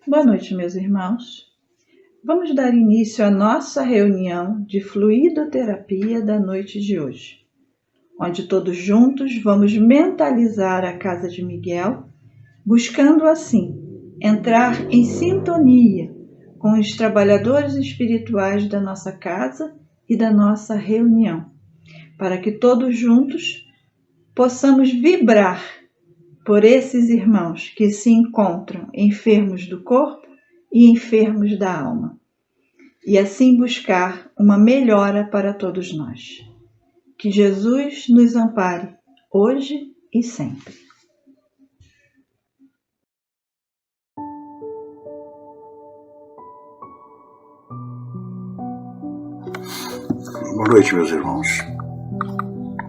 Boa noite, meus irmãos. Vamos dar início à nossa reunião de fluidoterapia da noite de hoje, onde todos juntos vamos mentalizar a casa de Miguel, buscando assim entrar em sintonia com os trabalhadores espirituais da nossa casa e da nossa reunião, para que todos juntos possamos vibrar por esses irmãos que se encontram enfermos do corpo e enfermos da alma, e assim buscar uma melhora para todos nós. Que Jesus nos ampare hoje e sempre. Boa noite, meus irmãos.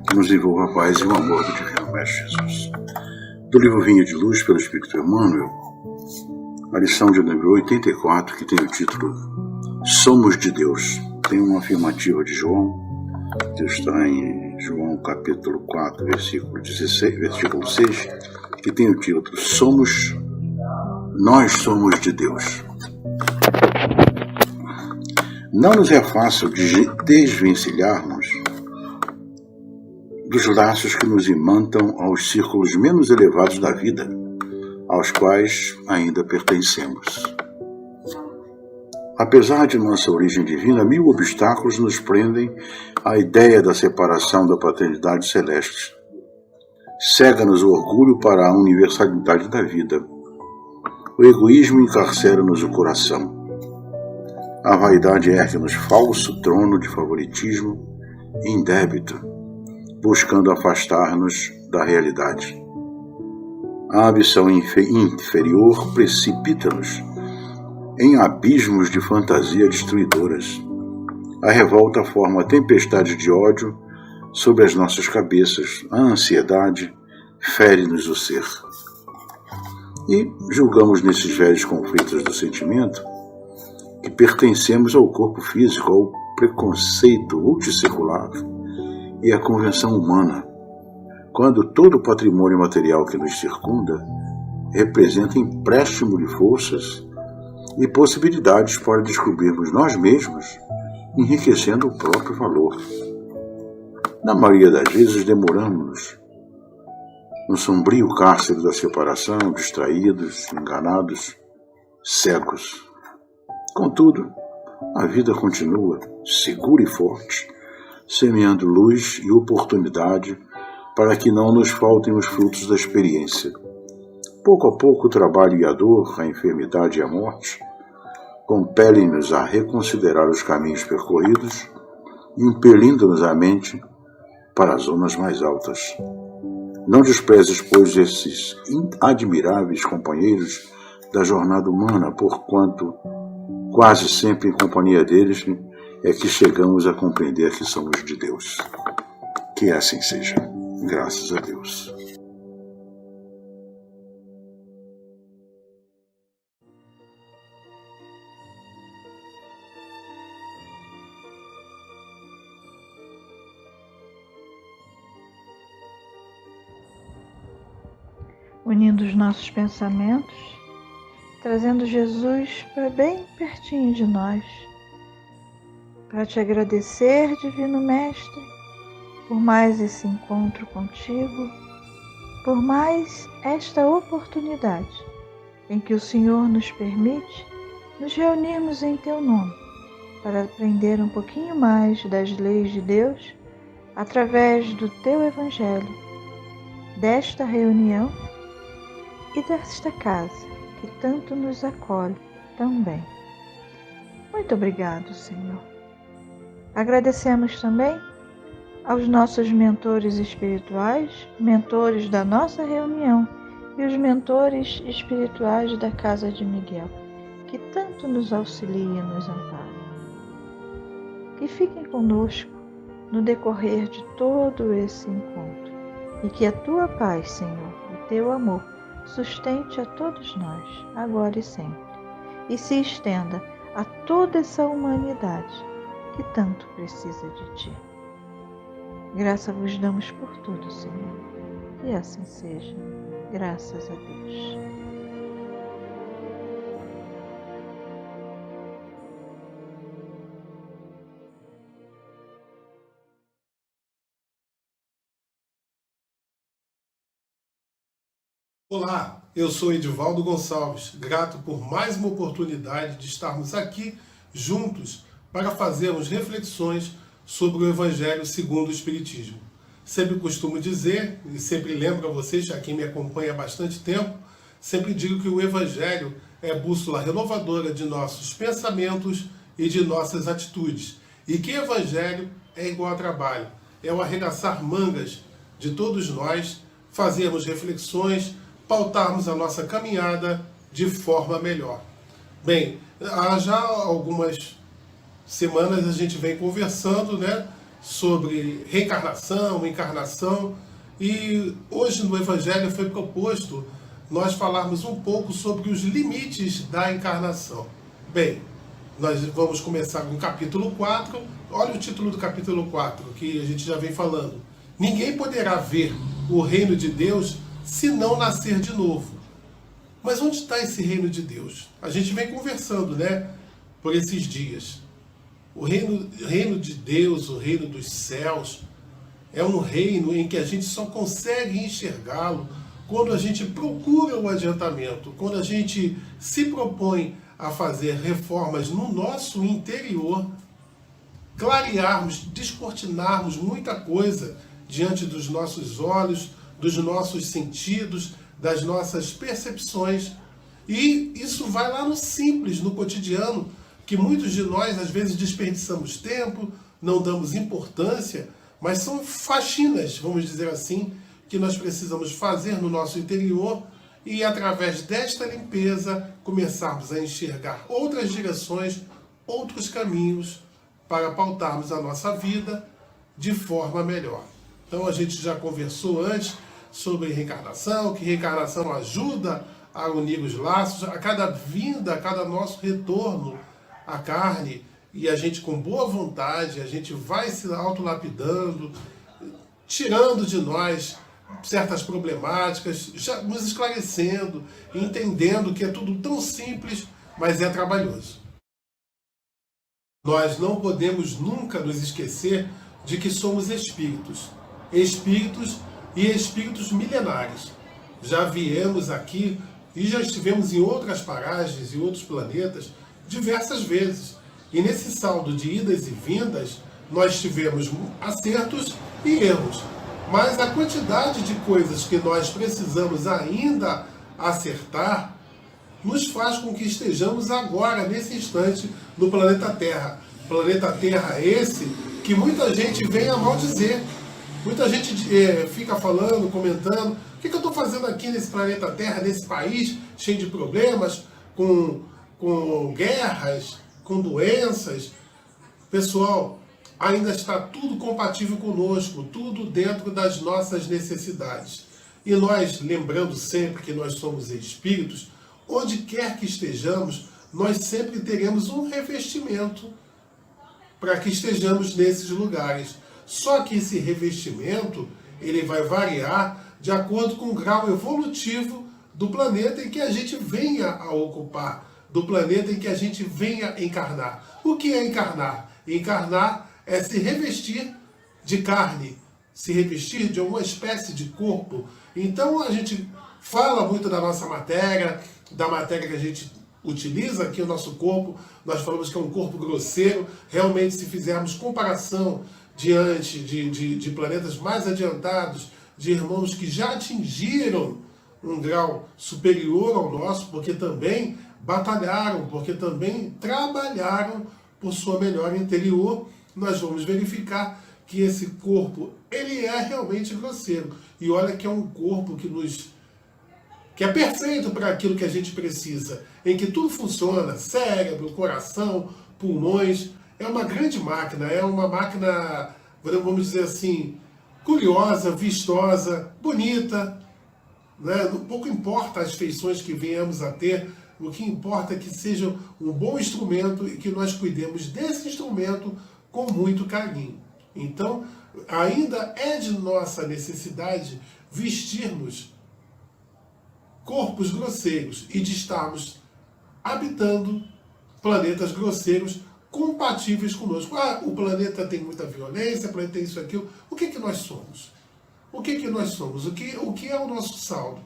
Que nos envolva a paz e o amor do Divino Mestre Jesus. Do livro Vinha de Luz, pelo Espírito Emmanuel, a lição de número 84, que tem o título Somos de Deus. Tem uma afirmativa de João, que está em João capítulo 4, versículo 6, que tem o título Nós somos de Deus. Não nos é fácil desvencilharmos dos laços que nos imantam aos círculos menos elevados da vida, aos quais ainda pertencemos. Apesar de nossa origem divina, 1000 obstáculos nos prendem à ideia da separação da paternidade celeste. Cega-nos o orgulho para a universalidade da vida. O egoísmo encarcera-nos o coração. A vaidade ergue-nos falso trono de favoritismo indébito, buscando afastar-nos da realidade. A ambição inferior precipita-nos em abismos de fantasia destruidoras. A revolta forma tempestade de ódio sobre as nossas cabeças. A ansiedade fere-nos o ser. E julgamos nesses velhos conflitos do sentimento que pertencemos ao corpo físico, ao preconceito multissecular e à convenção humana, quando todo o patrimônio material que nos circunda representa empréstimo de forças e possibilidades para descobrirmos nós mesmos, enriquecendo o próprio valor. Na maioria das vezes demoramos no sombrio cárcere da separação, distraídos, enganados, cegos. Contudo, a vida continua, segura e forte, semeando luz e oportunidade para que não nos faltem os frutos da experiência. Pouco a pouco o trabalho e a dor, a enfermidade e a morte compelem-nos a reconsiderar os caminhos percorridos, impelindo-nos a mente para as zonas mais altas. Não desprezes, pois, esses admiráveis companheiros da jornada humana, porquanto quase sempre em companhia deles é que chegamos a compreender que somos de Deus. Que assim seja. Graças a Deus. Unindo os nossos pensamentos, trazendo Jesus para bem pertinho de nós, para te agradecer, Divino Mestre, por mais esse encontro contigo, por mais esta oportunidade em que o Senhor nos permite nos reunirmos em Teu nome, para aprender um pouquinho mais das leis de Deus através do Teu Evangelho, desta reunião e desta casa que tanto nos acolhe também. Muito obrigado, Senhor. Agradecemos também aos nossos mentores espirituais, mentores da nossa reunião e os mentores espirituais da Casa de Miguel, que tanto nos auxiliam e nos amparam. Que fiquem conosco no decorrer de todo esse encontro e que a Tua paz, Senhor, o Teu amor, sustente a todos nós, agora e sempre, e se estenda a toda essa humanidade que tanto precisa de Ti. Graça vos damos por tudo, Senhor, que assim seja, graças a Deus. Olá, eu sou Edivaldo Gonçalves, grato por mais uma oportunidade de estarmos aqui juntos para fazermos reflexões sobre o Evangelho segundo o Espiritismo. Sempre costumo dizer, e sempre lembro a vocês, já quem me acompanha há bastante tempo, sempre digo que o Evangelho é bússola renovadora de nossos pensamentos e de nossas atitudes. E que Evangelho é igual a trabalho, é o arregaçar mangas de todos nós, fazermos reflexões, pautarmos a nossa caminhada de forma melhor. Bem, há já algumas semanas a gente vem conversando, né, sobre reencarnação, encarnação, e hoje no Evangelho foi proposto nós falarmos um pouco sobre os limites da encarnação. Bem, nós vamos começar com o capítulo 4. Olha o título do capítulo 4, que a gente já vem falando. Ninguém poderá ver o reino de Deus se não nascer de novo. Mas onde está esse reino de Deus? A gente vem conversando, né, por esses dias. O reino de Deus, o reino dos céus, é um reino em que a gente só consegue enxergá-lo quando a gente procura o adiantamento, quando a gente se propõe a fazer reformas no nosso interior, clarearmos, descortinarmos muita coisa diante dos nossos olhos, dos nossos sentidos, das nossas percepções. E isso vai lá no simples, no cotidiano, que muitos de nós às vezes desperdiçamos tempo, não damos importância, mas são faxinas, vamos dizer assim, que nós precisamos fazer no nosso interior e através desta limpeza começarmos a enxergar outras direções, outros caminhos para pautarmos a nossa vida de forma melhor. Então a gente já conversou antes sobre reencarnação, que reencarnação ajuda a unir os laços, a cada vinda, a cada nosso retorno à carne, e a gente com boa vontade, a gente vai se autolapidando, tirando de nós certas problemáticas, já nos esclarecendo, entendendo que é tudo tão simples, mas é trabalhoso. Nós não podemos nunca nos esquecer de que somos espíritos. Espíritos e espíritos milenares. Já viemos aqui e já estivemos em outras paragens, em outros planetas, diversas vezes. E nesse saldo de idas e vindas, nós tivemos acertos e erros. Mas a quantidade de coisas que nós precisamos ainda acertar nos faz com que estejamos agora, nesse instante, no planeta Terra. Planeta Terra esse que muita gente vem a maldizer. Muita gente fica falando, comentando, o que eu estou fazendo aqui nesse planeta Terra, nesse país cheio de problemas, com guerras, com doenças. Pessoal, ainda está tudo compatível conosco, tudo dentro das nossas necessidades. E nós, lembrando sempre que nós somos espíritos, onde quer que estejamos, nós sempre teremos um revestimento para que estejamos nesses lugares. Só que esse revestimento ele vai variar de acordo com o grau evolutivo do planeta em que a gente venha a ocupar, do planeta em que a gente venha encarnar. O que é encarnar? Encarnar é se revestir de carne, se revestir de uma espécie de corpo. Então a gente fala muito da nossa matéria, da matéria que a gente utiliza aqui o nosso corpo. Nós falamos que é um corpo grosseiro. Realmente, se fizermos comparação diante de planetas mais adiantados, de irmãos que já atingiram um grau superior ao nosso, porque também batalharam, porque também trabalharam por sua melhora interior, nós vamos verificar que esse corpo, ele é realmente grosseiro. E olha que é um corpo que é perfeito para aquilo que a gente precisa, em que tudo funciona, cérebro, coração, pulmões. É uma grande máquina, é uma máquina, vamos dizer assim, curiosa, vistosa, bonita, né? Pouco importa as feições que venhamos a ter, o que importa é que seja um bom instrumento e que nós cuidemos desse instrumento com muito carinho. Então, ainda é de nossa necessidade vestirmos corpos grosseiros e de estarmos habitando planetas grosseiros compatíveis conosco. Ah, o planeta tem muita violência, o planeta tem isso e aquilo. O que nós somos? O que nós somos? O que é o nosso saldo?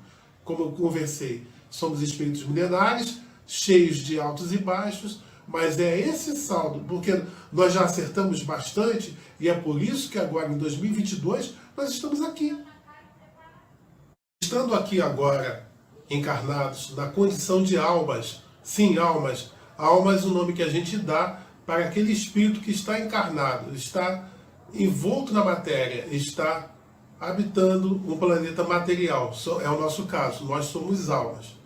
como eu conversei, somos espíritos milenares, cheios de altos e baixos, mas é esse saldo, porque nós já acertamos bastante, e é por isso que agora, em 2022, nós estamos aqui. Estando aqui agora, encarnados, na condição de almas, sim, almas. Almas é o nome que a gente dá para aquele espírito que está encarnado, está envolto na matéria, está habitando um planeta material. É o nosso caso, nós somos almas.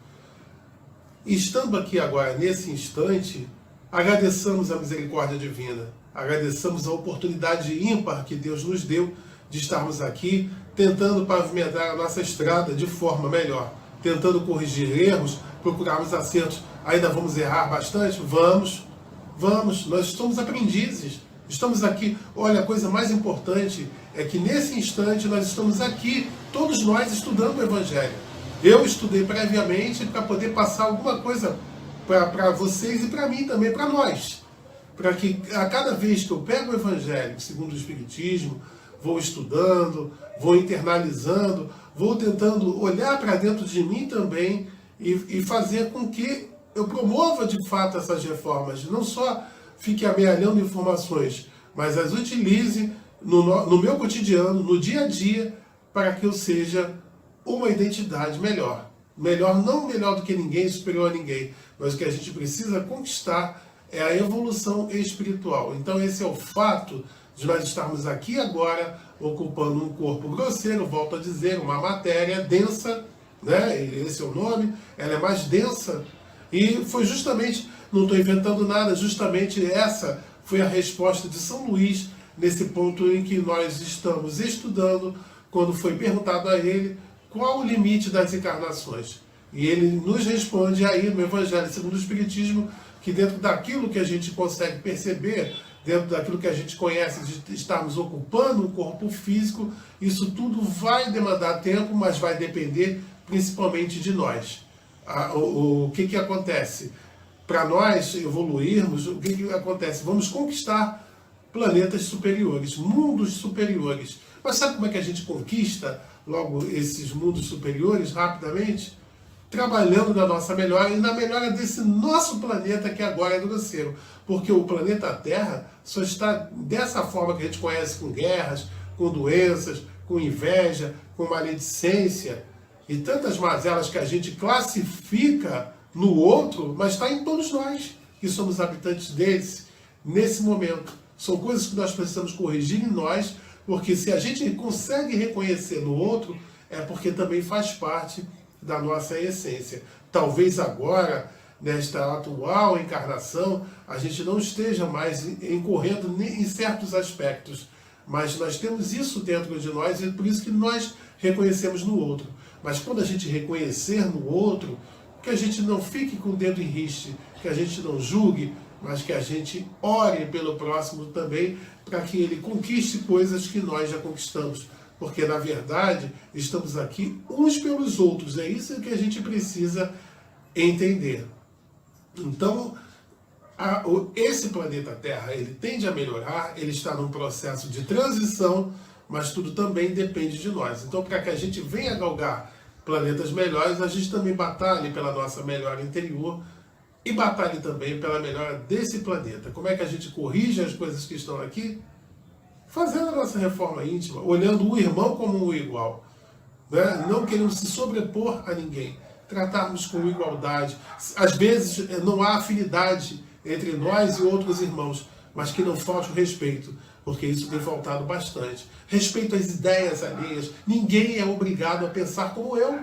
Estando aqui agora, nesse instante, agradeçamos a misericórdia divina, agradeçamos a oportunidade ímpar que Deus nos deu de estarmos aqui, tentando pavimentar a nossa estrada de forma melhor, tentando corrigir erros, procurarmos acertos. Ainda vamos errar bastante? Vamos, nós somos aprendizes, estamos aqui. Olha, a coisa mais importante é que nesse instante nós estamos aqui, todos nós estudando o Evangelho. Eu estudei previamente para poder passar alguma coisa para vocês e para mim também, para nós. Para que a cada vez que eu pego o Evangelho, segundo o Espiritismo, vou estudando, vou internalizando, vou tentando olhar para dentro de mim também e fazer com que eu promova de fato essas reformas. Não só fique amealhando informações, mas as utilize no meu cotidiano, no dia a dia, para que eu seja uma identidade melhor. Não melhor do que ninguém, superior a ninguém, mas o que a gente precisa conquistar é a evolução espiritual. Então esse é o fato de nós estarmos aqui agora, ocupando um corpo grosseiro, volto a dizer, uma matéria densa, né? Esse é o nome, ela é mais densa, e foi justamente, não estou inventando nada, justamente essa foi a resposta de São Luís, nesse ponto em que nós estamos estudando, quando foi perguntado a ele qual o limite das encarnações. E ele nos responde aí no Evangelho segundo o Espiritismo, que dentro daquilo que a gente consegue perceber, dentro daquilo que a gente conhece, de estarmos ocupando um corpo físico, isso tudo vai demandar tempo, mas vai depender principalmente de nós. O que acontece? Para nós evoluirmos, o que acontece? Vamos conquistar planetas superiores, mundos superiores. Mas sabe como é que a gente conquista logo esses mundos superiores rapidamente? Trabalhando na nossa melhora e na melhora desse nosso planeta que agora é grosseiro. Porque o planeta Terra só está dessa forma que a gente conhece, com guerras, com doenças, com inveja, com maledicência e tantas mazelas que a gente classifica no outro, mas está em todos nós, que somos habitantes desse, nesse momento. São coisas que nós precisamos corrigir em nós, porque se a gente consegue reconhecer no outro, é porque também faz parte da nossa essência. Talvez agora, nesta atual encarnação, a gente não esteja mais incorrendo em certos aspectos, mas nós temos isso dentro de nós e é por isso que nós reconhecemos no outro. Mas quando a gente reconhecer no outro, que a gente não fique com o dedo em riste, que a gente não julgue, mas que a gente ore pelo próximo também, para que ele conquiste coisas que nós já conquistamos. Porque, na verdade, estamos aqui uns pelos outros. É isso que a gente precisa entender. Então, esse planeta Terra, ele tende a melhorar, ele está num processo de transição, mas tudo também depende de nós. Então, para que a gente venha galgar planetas melhores, a gente também batalhe pela nossa melhora interior e batalhe também pela melhora desse planeta. Como é que a gente corrige as coisas que estão aqui? Fazendo a nossa reforma íntima, olhando o irmão como um igual, né? Não querendo se sobrepor a ninguém, tratarmos com igualdade. Às vezes não há afinidade entre nós e outros irmãos, mas que não falte o respeito, porque isso tem faltado bastante. Respeito às ideias alheias. Ninguém é obrigado a pensar como eu.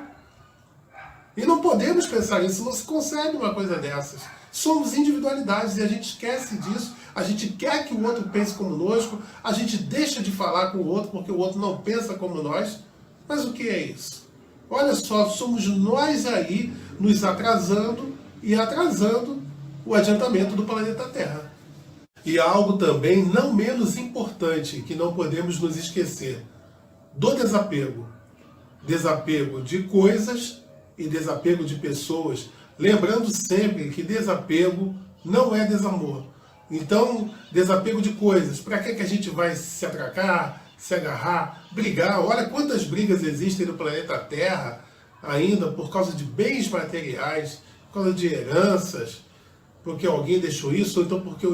E não podemos pensar isso, não se consegue uma coisa dessas. Somos individualidades e a gente esquece disso. A gente quer que o outro pense conosco, a gente deixa de falar com o outro porque o outro não pensa como nós. Mas o que é isso? Olha só, somos nós aí nos atrasando e atrasando o adiantamento do planeta Terra. E há algo também não menos importante que não podemos nos esquecer: do desapego. Desapego de coisas e desapego de pessoas. Lembrando sempre que desapego não é desamor. Então, desapego de coisas. Para que a gente vai se atracar, se agarrar, brigar? Olha quantas brigas existem no planeta Terra. ainda por causa de bens materiais, por causa de heranças, porque alguém deixou isso, ou então porque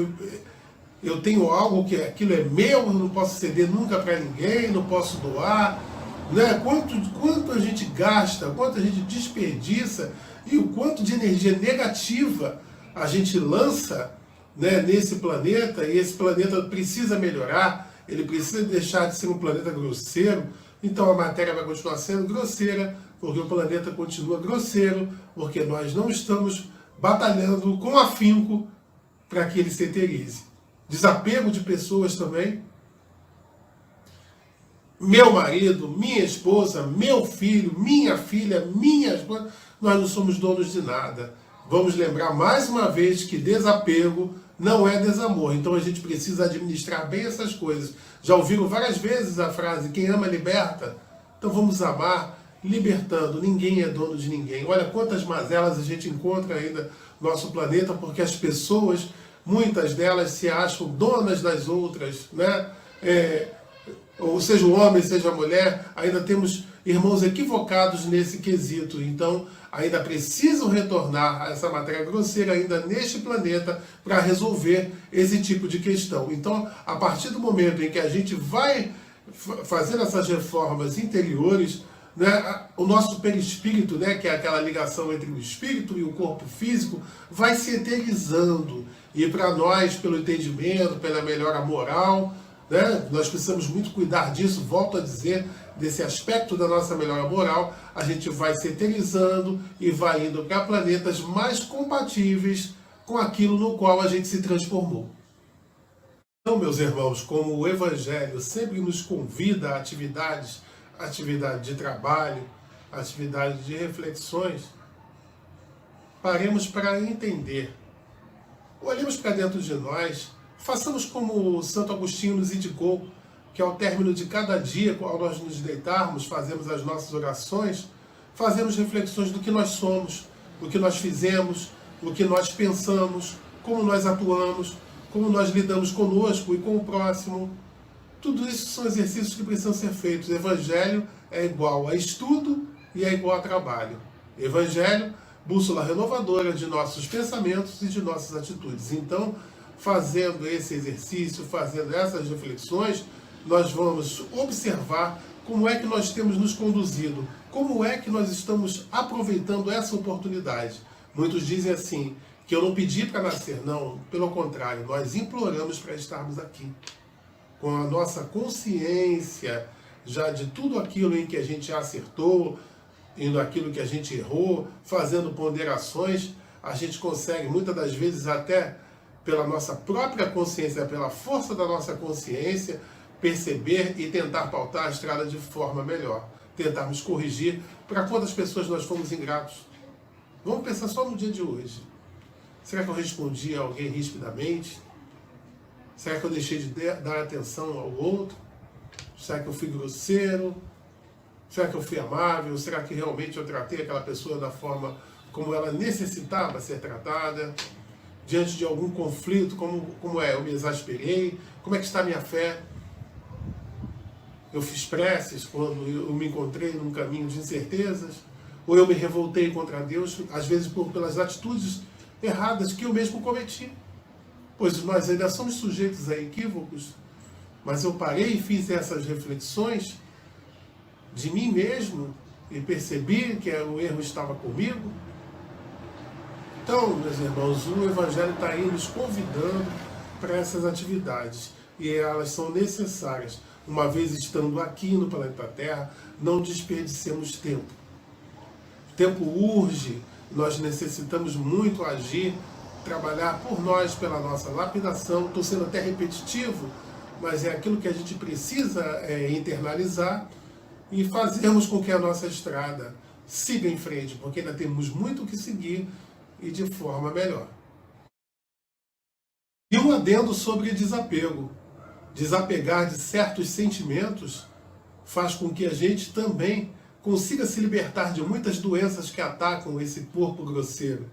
eu tenho algo que aquilo é meu, eu não posso ceder nunca para ninguém, não posso doar. Né? Quanto a gente gasta, quanto a gente desperdiça e o quanto de energia negativa a gente lança, né, nesse planeta, e esse planeta precisa melhorar, ele precisa deixar de ser um planeta grosseiro, então a matéria vai continuar sendo grosseira, porque o planeta continua grosseiro, porque nós não estamos batalhando com afinco para que ele se eterize. Desapego de pessoas também. Meu marido, minha esposa, meu filho, minha filha, minha esposa, nós não somos donos de nada. Vamos lembrar mais uma vez que desapego não é desamor. Então a gente precisa administrar bem essas coisas. Já ouviram várias vezes a frase, quem ama liberta? Então vamos amar libertando. Ninguém é dono de ninguém. Olha quantas mazelas a gente encontra ainda no nosso planeta, porque as pessoas, muitas delas se acham donas das outras, né? Ou seja o homem, seja a mulher, ainda temos irmãos equivocados nesse quesito. Então, ainda precisam retornar a essa matéria grosseira ainda neste planeta para resolver esse tipo de questão. Então, a partir do momento em que a gente vai fazendo essas reformas interiores, né, o nosso perispírito, né, que é aquela ligação entre o espírito e o corpo físico, vai se eterizando. E para nós, pelo entendimento, pela melhora moral, né, nós precisamos muito cuidar disso, volto a dizer, desse aspecto da nossa melhora moral, a gente vai se eterizando e vai indo para planetas mais compatíveis com aquilo no qual a gente se transformou. Então, meus irmãos, como o Evangelho sempre nos convida a atividade de trabalho, atividade de reflexões, paremos para entender. Olhemos para dentro de nós, façamos como Santo Agostinho nos indicou, que ao término de cada dia, ao nós nos deitarmos, fazemos as nossas orações, fazemos reflexões do que nós somos, do que nós fizemos, do que nós pensamos, como nós atuamos, como nós lidamos conosco e com o próximo. Tudo isso são exercícios que precisam ser feitos. Evangelho é igual a estudo e é igual a trabalho. Evangelho, bússola renovadora de nossos pensamentos e de nossas atitudes. Então, fazendo esse exercício, fazendo essas reflexões, nós vamos observar como é que nós temos nos conduzido, como é que nós estamos aproveitando essa oportunidade. Muitos dizem assim, que eu não pedi para nascer. Não, pelo contrário, nós imploramos para estarmos aqui. Com a nossa consciência já de tudo aquilo em que a gente acertou, e naquilo que a gente errou, fazendo ponderações, a gente consegue, muitas das vezes, até pela nossa própria consciência, pela força da nossa consciência, perceber e tentar pautar a estrada de forma melhor. Tentarmos corrigir para quantas pessoas nós fomos ingratos. Vamos pensar só no dia de hoje. Será que eu respondi a alguém rispidamente? Será que eu deixei de dar atenção ao outro? Será que eu fui grosseiro? Será que eu fui amável? Será que realmente eu tratei aquela pessoa da forma como ela necessitava ser tratada? Diante de algum conflito, eu me exasperei? Como é que está a minha fé? Eu fiz preces quando eu me encontrei num caminho de incertezas? Ou eu me revoltei contra Deus, às vezes pelas atitudes erradas que eu mesmo cometi? Pois nós ainda somos sujeitos a equívocos, mas eu parei e fiz essas reflexões de mim mesmo e percebi que o erro estava comigo. Então, meus irmãos, o Evangelho está aí nos convidando para essas atividades e elas são necessárias. Uma vez estando aqui no planeta Terra, não desperdicemos tempo. O tempo urge, nós necessitamos muito agir, trabalhar por nós, pela nossa lapidação. Estou sendo até repetitivo, mas é aquilo que a gente precisa internalizar e fazermos com que a nossa estrada siga em frente, porque ainda temos muito o que seguir e de forma melhor. E um adendo sobre desapego. Desapegar de certos sentimentos faz com que a gente também consiga se libertar de muitas doenças que atacam esse corpo grosseiro.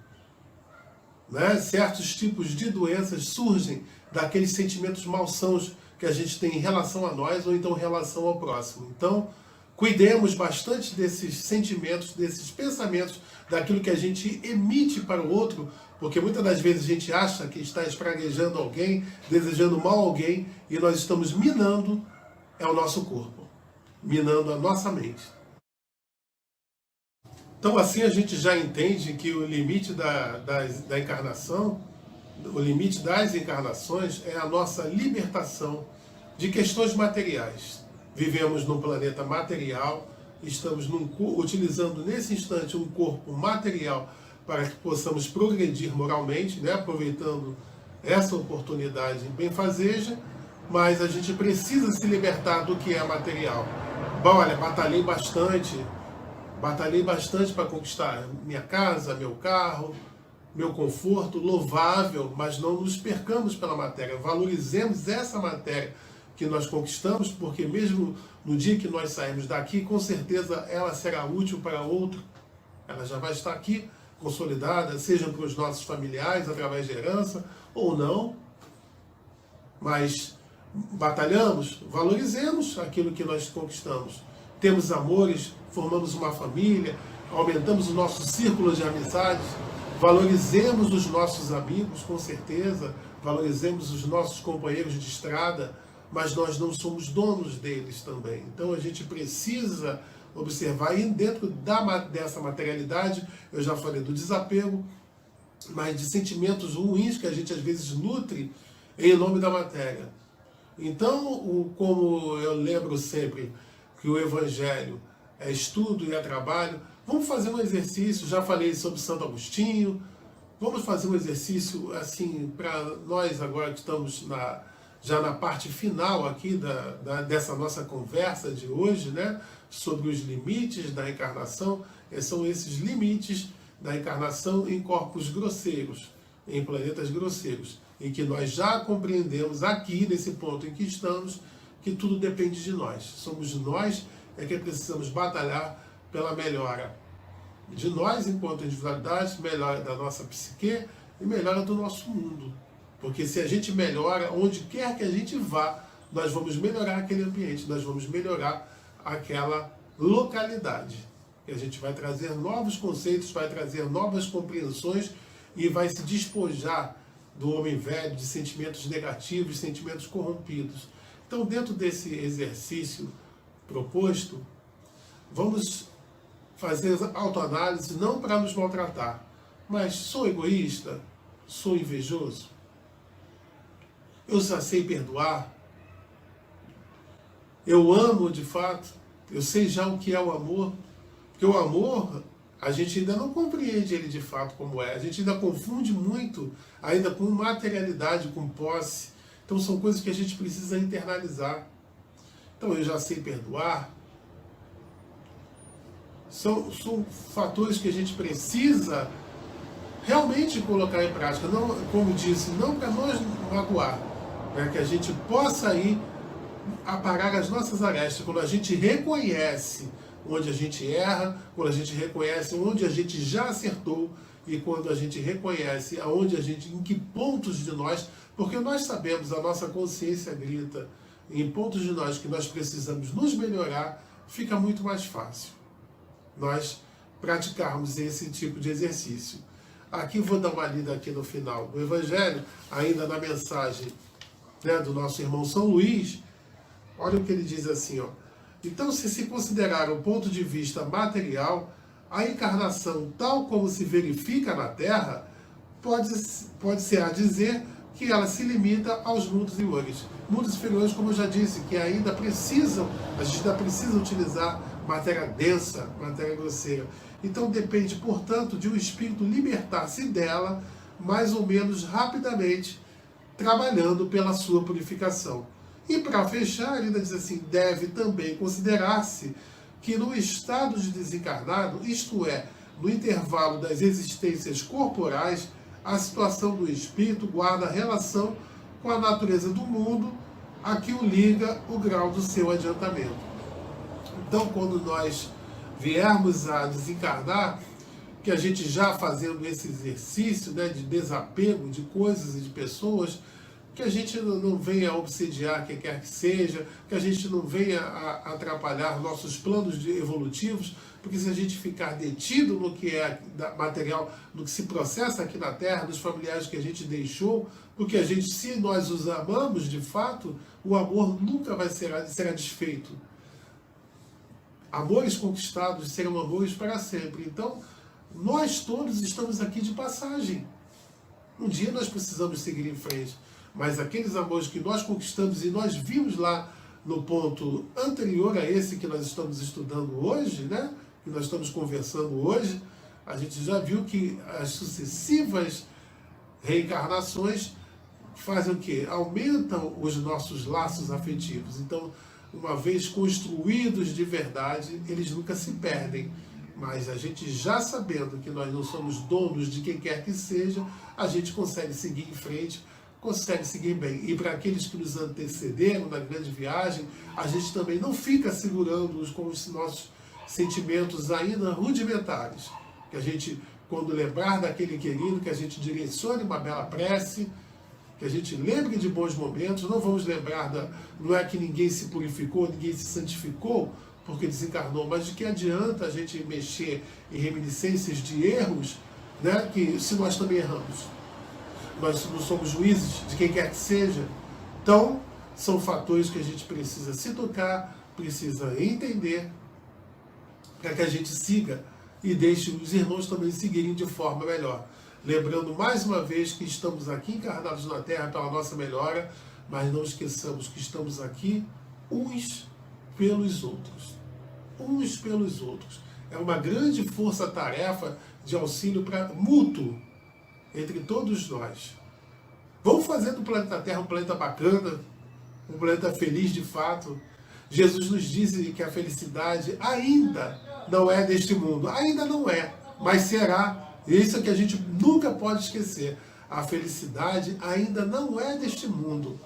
Né? Certos tipos de doenças surgem daqueles sentimentos malsãos que a gente tem em relação a nós ou então em relação ao próximo. Então, Cuidemos bastante desses sentimentos, desses pensamentos, daquilo que a gente emite para o outro, porque muitas das vezes a gente acha que está espraguejando alguém, desejando mal a alguém, e nós estamos minando o nosso corpo, minando a nossa mente. Então assim a gente já entende que o limite da encarnação, o limite das encarnações é a nossa libertação de questões materiais. Vivemos num planeta material, estamos utilizando nesse instante um corpo material para que possamos progredir moralmente, né? Aproveitando essa oportunidade benfazeja, mas a gente precisa se libertar do que é material. Bom, olha, batalhei bastante para conquistar minha casa, meu carro, meu conforto, louvável, mas não nos percamos pela matéria, valorizemos essa matéria que nós conquistamos, porque mesmo no dia que nós sairmos daqui, com certeza ela será útil para outro, ela já vai estar aqui consolidada, seja para os nossos familiares, através de herança, ou não, mas batalhamos, valorizemos aquilo que nós conquistamos, temos amores, formamos uma família, aumentamos o nosso círculo de amizades, valorizemos os nossos amigos, com certeza, valorizemos os nossos companheiros de estrada, mas nós não somos donos deles também. Então a gente precisa observar, e dentro dessa materialidade, eu já falei do desapego, mas de sentimentos ruins que a gente às vezes nutre em nome da matéria. Então, como eu lembro sempre que o Evangelho é estudo e é trabalho, vamos fazer um exercício, já falei sobre Santo Agostinho, vamos fazer um exercício assim, para nós agora que estamos já na parte final aqui dessa nossa conversa de hoje, né, sobre os limites da encarnação. São esses limites da encarnação em corpos grosseiros, em planetas grosseiros, em que nós já compreendemos aqui, nesse ponto em que estamos, que tudo depende de nós. Somos nós que precisamos batalhar pela melhora de nós enquanto individualidade, melhora da nossa psique e melhora do nosso mundo. Porque se a gente melhora, onde quer que a gente vá, nós vamos melhorar aquele ambiente, nós vamos melhorar aquela localidade. E a gente vai trazer novos conceitos, vai trazer novas compreensões e vai se despojar do homem velho, de sentimentos negativos, sentimentos corrompidos. Então, dentro desse exercício proposto, vamos fazer autoanálise não para nos maltratar, mas sou egoísta? Sou invejoso? Eu já sei perdoar? Eu amo de fato? Eu sei já o que é o amor? Porque o amor, a gente ainda não compreende ele de fato como é. A gente ainda confunde muito, ainda com materialidade, com posse. Então são coisas que a gente precisa internalizar. Então eu já sei perdoar. São fatores que a gente precisa realmente colocar em prática. Não, como disse, não para nós magoar, para que a gente possa ir aparar as nossas arestas. Quando a gente reconhece onde a gente erra, quando a gente reconhece onde a gente já acertou e quando a gente reconhece aonde a gente, em que pontos de nós, porque nós sabemos, a nossa consciência grita em pontos de nós que nós precisamos nos melhorar, fica muito mais fácil nós praticarmos esse tipo de exercício. Aqui vou dar uma lida aqui no final do Evangelho, ainda na mensagem, né, do nosso irmão São Luís. Olha o que ele diz assim, ó. Então, se considerar o ponto de vista material, a encarnação, tal como se verifica na Terra, pode-se a dizer que ela se limita aos mundos inferiores. Mundos inferiores, como eu já disse, que ainda precisam, a gente ainda precisa utilizar matéria densa, matéria grosseira. Então depende, portanto, de o espírito libertar-se dela, mais ou menos rapidamente, trabalhando pela sua purificação. E para fechar, ele ainda diz assim, deve também considerar-se que no estado de desencarnado, isto é, no intervalo das existências corporais, a situação do espírito guarda relação com a natureza do mundo a que o liga o grau do seu adiantamento. Então, quando nós viermos a desencarnar, que a gente já fazendo esse exercício, né, de desapego de coisas e de pessoas, que a gente não venha obsediar quem quer que seja, que a gente não venha atrapalhar nossos planos evolutivos, porque se a gente ficar detido no que é material, no que se processa aqui na Terra, nos familiares que a gente deixou, porque a gente, se nós os amamos de fato, o amor nunca será desfeito. Amores conquistados serão amores para sempre. Então, nós todos estamos aqui de passagem. Um dia nós precisamos seguir em frente, mas aqueles amores que nós conquistamos e nós vimos lá no ponto anterior a esse que nós estamos estudando hoje, né? Que nós estamos conversando hoje, a gente já viu que as sucessivas reencarnações fazem o quê? Aumentam os nossos laços afetivos. Então, uma vez construídos de verdade, eles nunca se perdem. Mas a gente já sabendo que nós não somos donos de quem quer que seja, a gente consegue seguir em frente, consegue seguir bem. E para aqueles que nos antecederam na grande viagem, a gente também não fica segurando-os com os nossos sentimentos ainda rudimentares. Que a gente, quando lembrar daquele querido, que a gente direcione uma bela prece, que a gente lembre de bons momentos. Não vamos lembrar não é que ninguém se purificou, ninguém se santificou porque desencarnou, mas de que adianta a gente mexer em reminiscências de erros, né, que se nós também erramos. Nós não somos juízes de quem quer que seja. Então, são fatores que a gente precisa se tocar, precisa entender, para que a gente siga e deixe os irmãos também seguirem de forma melhor. Lembrando mais uma vez que estamos aqui encarnados na Terra pela nossa melhora, mas não esqueçamos que estamos aqui uns pelos outros. Uns pelos outros. É uma grande força-tarefa de auxílio mútuo entre todos nós. Vamos fazer do planeta Terra um planeta bacana, um planeta feliz de fato. Jesus nos diz que a felicidade ainda não é deste mundo. Ainda não é, mas será. Isso é que a gente nunca pode esquecer. A felicidade ainda não é deste mundo,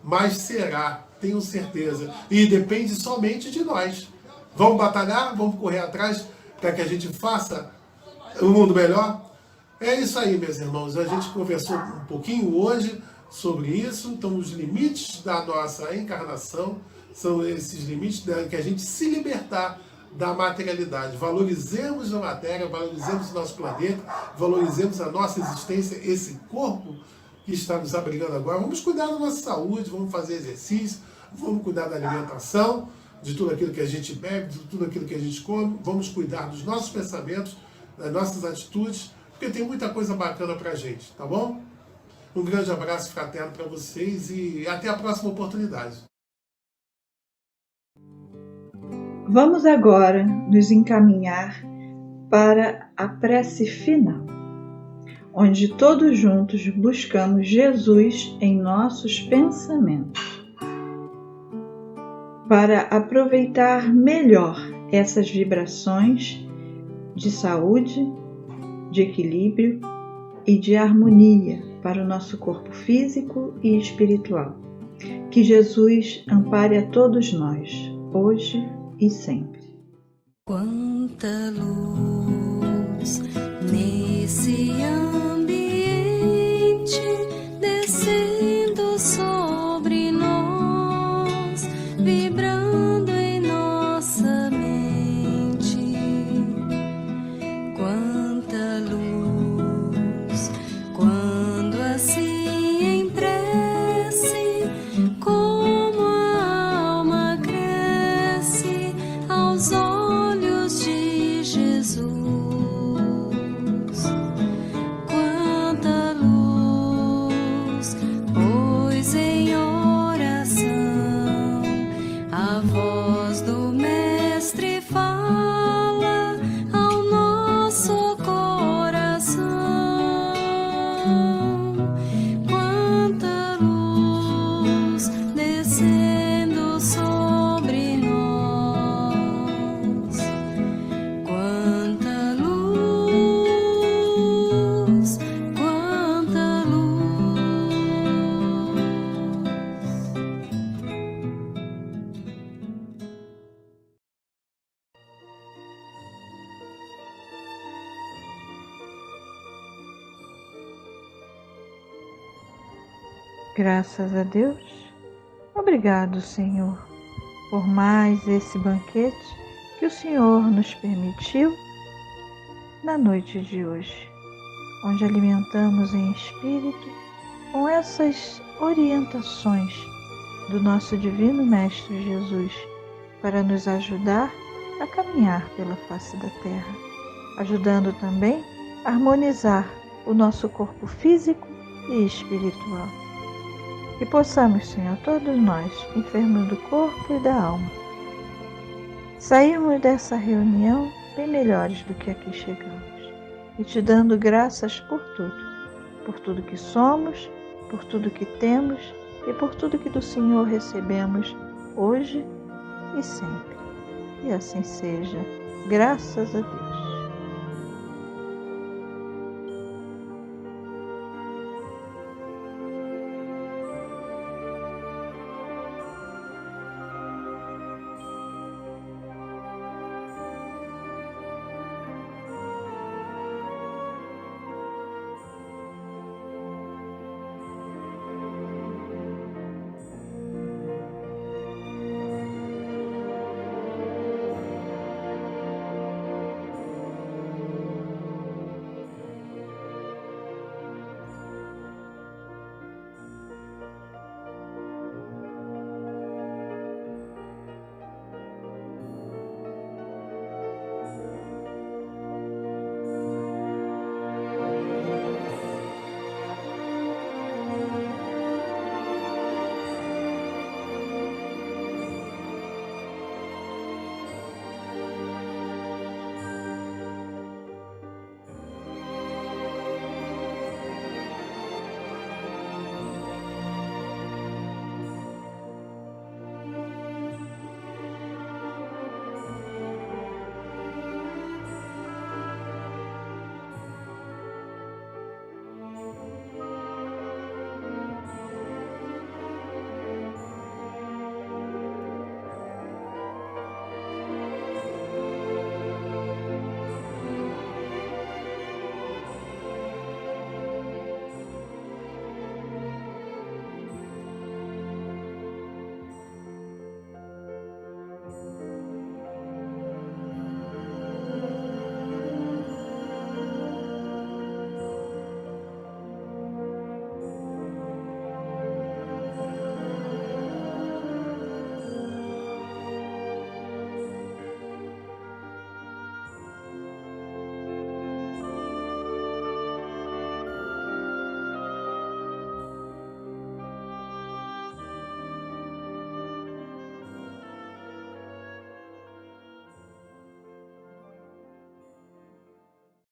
mas será, tenho certeza. E depende somente de nós. Vamos batalhar, vamos correr atrás para que a gente faça um mundo melhor? É isso aí, meus irmãos. A gente conversou um pouquinho hoje sobre isso. Então, os limites da nossa encarnação são esses limites que a gente se libertar da materialidade. Valorizemos a matéria, valorizemos o nosso planeta, valorizemos a nossa existência, esse corpo que está nos abrigando agora. Vamos cuidar da nossa saúde, vamos fazer exercício, vamos cuidar da alimentação, de tudo aquilo que a gente bebe, de tudo aquilo que a gente come, vamos cuidar dos nossos pensamentos, das nossas atitudes, porque tem muita coisa bacana pra gente, tá bom? Um grande abraço fraterno para vocês e até a próxima oportunidade. Vamos agora nos encaminhar para a prece final, onde todos juntos buscamos Jesus em nossos pensamentos, para aproveitar melhor essas vibrações de saúde, de equilíbrio e de harmonia para o nosso corpo físico e espiritual. Que Jesus ampare a todos nós, hoje e sempre. Quanta luz nesse ambiente descendo sobre nós, vibrando em nossa mente. Quanta luz quando assim em prece, como a alma cresce aos olhos de Jesus. Quanta luz, pois em oração a voz do Mestre fala ao nosso coração. Quanta luz descendo sobre nós. Quanta luz, quanta luz. Graças a Deus. Obrigado, Senhor, por mais esse banquete que o Senhor nos permitiu na noite de hoje, onde alimentamos em espírito com essas orientações do nosso Divino Mestre Jesus para nos ajudar a caminhar pela face da terra, ajudando também a harmonizar o nosso corpo físico e espiritual. Que possamos, Senhor, todos nós, enfermos do corpo e da alma, sairmos dessa reunião bem melhores do que aqui chegamos, e te dando graças por tudo que somos, por tudo que temos e por tudo que do Senhor recebemos hoje e sempre. E assim seja, graças a Deus.